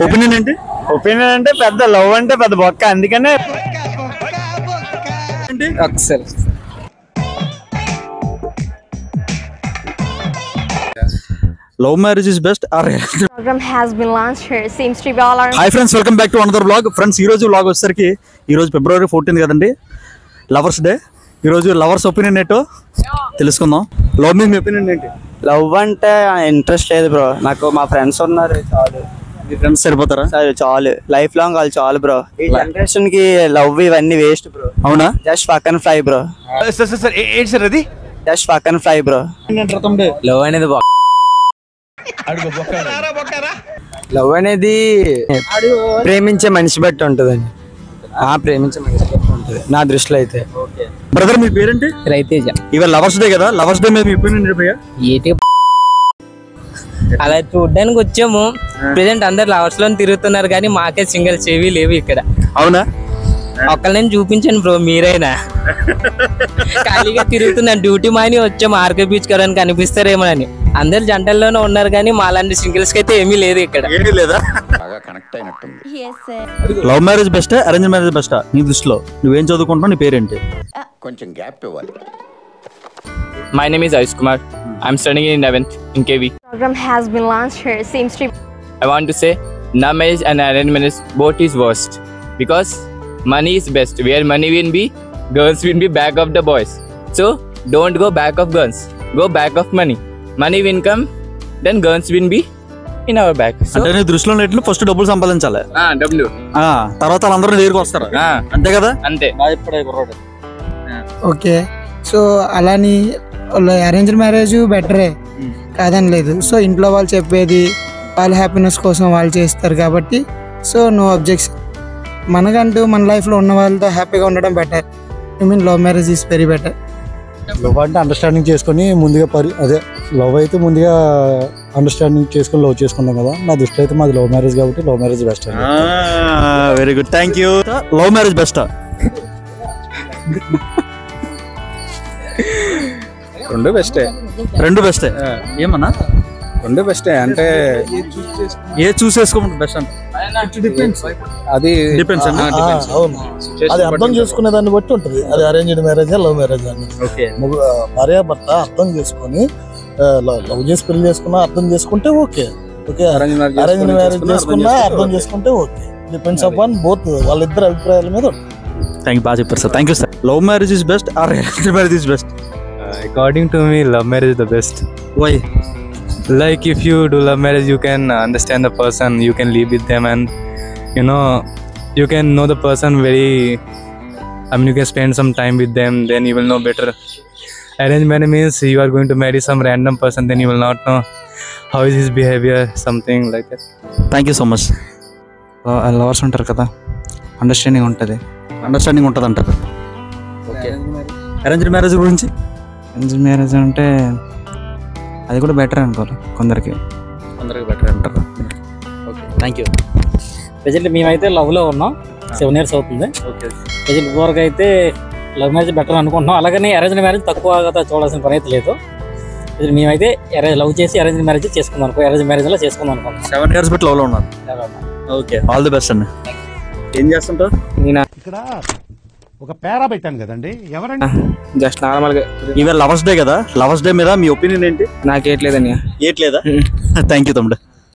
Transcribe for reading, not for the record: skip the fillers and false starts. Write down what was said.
Opinion ఏంటి? Opinion అంటే పెద్ద లవ్ అంటే పెద్ద బొక్క, అందుకనే love marriage is best or program has been launched here. Seems to be all our hi friends, welcome back to another vlog. Friends, ఈ రోజు వ్లాగ్ వచ్చేసరికి ఈరోజు February 14 కదండి, లవర్స్ డే. ఈరోజు లవర్స్ ఒపీనియన్ ఏంటో తెలుసుకుందాం. లవ్ మీద మీ ఒపీనియన్ ఏంటి? లవ్ అంటే ఇంట్రెస్ట్ లేదు బ్రో, నాకు మా ఫ్రెండ్స్ ఉన్నారు చాలు. మీ ఫ్రెండ్స్ సరిపోతారా? సరే చాలు, లైఫ్ లాంగ్ వాళ్ళు చాలు బ్రో. ఈ జనరేషన్ కి లవ్ ఇవన్నీ వేస్ట్ బ్రో. అవునా? Just fuck and fly bro. ఏంటి సార్ అది? Just fuck and fly bro. Love అనేది లవ్ అనేది ప్రేమించే మనిషి బట్టి ఉంటుందండి. ప్రేమించే మనిషి బట్టి ఉంటుంది నా దృష్టిలో అయితే. బ్రదర్, మీ పేరేంటి? రైతేజ. ఇవాళ లవర్స్ డే కదా, లవర్స్ డే మీద మీ ఒపీనియన్ ఏంటి? అలా చూడ్డానికి వచ్చాము. ప్రెసెంట్ అందరు లవర్స్ లో తిరుగుతున్నారు కానీ మాకే సింగిల్ చెవి లేవు ఇక్కడ. అవునా? ఒక్కళ్ళని చూపించండి బ్రో, మీరైనా. ఖాళీగా తిరుగుతున్నాను, డ్యూటీ మాని వచ్చాము ఆర్కే బీచ్ కదని కనిపిస్తారేమో అని. అందరు జంటల్లోనే ఉన్నారు కానీ మాలాంటి సింగిల్స్ కి అయితే ఏమీ లేదు ఇక్కడ. ఏమీ లేదా? yes sir. లవ్ మ్యారేజ్ బెస్టా, అరేంజ్ మ్యారేజ్ బెస్టా నీ దృష్టిలో? నువ్వేం చదువుకుంటున్నావు? నీ పేరేంటి? కొంచెం గ్యాప్ ఇవ్వాలి. My name is Ayush Kumar. I'm studying in 11th in KV. Program has been launched here. Seems to I want to say love marriage and arranged marriage both is worst because money is best. Where money will be, girls will be back of the boys. So don't go back of girls. Go back of money. Money will come, then girls will be in our back. So అంటే నీ దృష్టిలో ఎట్లు first డబ్బులు సంపాదించాలి, W. తర్వాత వాళ్ళందరూ దగ్గరికి వస్తారు, అంతే కదా? అంతే. ఓకే, సో అలాని అరేంజ్ మ్యారేజ్ బెటరే కాదని లేదు. సో ఇంట్లో వాళ్ళు చెప్పేది వాళ్ళ హ్యాపీనెస్ కోసం వాళ్ళు చేస్తారు కాబట్టి సో నో అబ్జెక్షన్. మనకంటూ మన లైఫ్లో ఉన్న వాళ్ళతో హ్యాపీగా ఉండడం better. I mean love marriage is very better. Love అంటే అండర్స్టాండింగ్ చేసుకొని ముందుగా లవ్ అయితే ముందుగా అండర్స్టాండింగ్ చేసుకొని లవ్ చేసుకున్నాం కదా. నా దృష్టిలో అయితే మాది లవ్ మ్యారేజ్ కాబట్టి love marriage best. Very good, thank you. Love marriage బెస్టా? రెండు బెస్టే. రెండు బెస్టే. ఏమన్నా? రెండు బెస్టే అంటే ఏ చూస్ చేసుకోమంటే బెస్ట్ అంటే అది డిపెండ్స్. అవును, అది అర్థం చేసుకునే దాన్ని బట్టి ఉంటుంది. అది అరేంజ్డ్ మ్యారేజ్ లవ్ మ్యారేజ్ అని భార్యాభర్త అర్థం చేసుకొని లవ్ చేసి పెళ్లి చేసుకున్నా అర్థం చేసుకుంటే ఓకే. ఓకే, అరేంజ్ మ్యారేజ్ చేసుకున్నా అర్థం చేసుకుంటే ఓకే. డిపెండ్స్ అపాన్ బోత్ వాళ్ళిద్దరు అభిప్రాయాల మీద. థ్యాంక్ యూ, బాగా చెప్పారు sir. Thank you sir. Love marriage is best or arrange marriage is best? According to me, love marriage is the best. Why? Like if you do love marriage, you can understand the person, you can live with them, and you can know the person very. You can spend some time with them, then you will know better. Arranged marriage means you are going to marry some random person, then you will not know how is his behavior, something like that. Thank you so much. Lovers ఉంటారు కదా, understanding ఉంటుంది అంటారు. Okay, arranged marriage గురించి? Arrange marriage అంటే అది కూడా better అనుకోరు కొందరికి బెటర్ అంటారు. Okay, thank you. ప్రజెంట్ మేమైతే లవ్లో ఉన్నాం, 7 years అవుతుంది. ప్రజెంట్ వరకు అయితే లవ్ మ్యారేజ్ బెటర్ అనుకుంటున్నాం. అలాగని అరేంజ్ మ్యారేజ్ తక్కువగా చూడాల్సిన పని అయితే లేదు. మేమైతే లవ్ చేసి అరేంజ్ మ్యారేజ్ చేసుకుందాం అనుకో, అరేంజ్ మ్యారేజ్లో చేసుకుందాం అనుకుంటున్నాం. 7 years బట్టి లవ్లో ఉన్నారు. ఓకే, ఆల్ ది బెస్ట్ అండి. ఏం చేస్తుంటారు? నేను ఇక్కడ ఒక పేరా పెట్టాను కదండి, ఎవరండి? జస్ట్ నార్మల్ గా. ఇవాళ లవర్స్ డే కదా, లవర్స్ డే మీద మీ ఒపీనియన్ ఏంటి? నాకేట్లేదని. ఏట్లేదా? థ్యాంక్ యూ తమ్ముడు.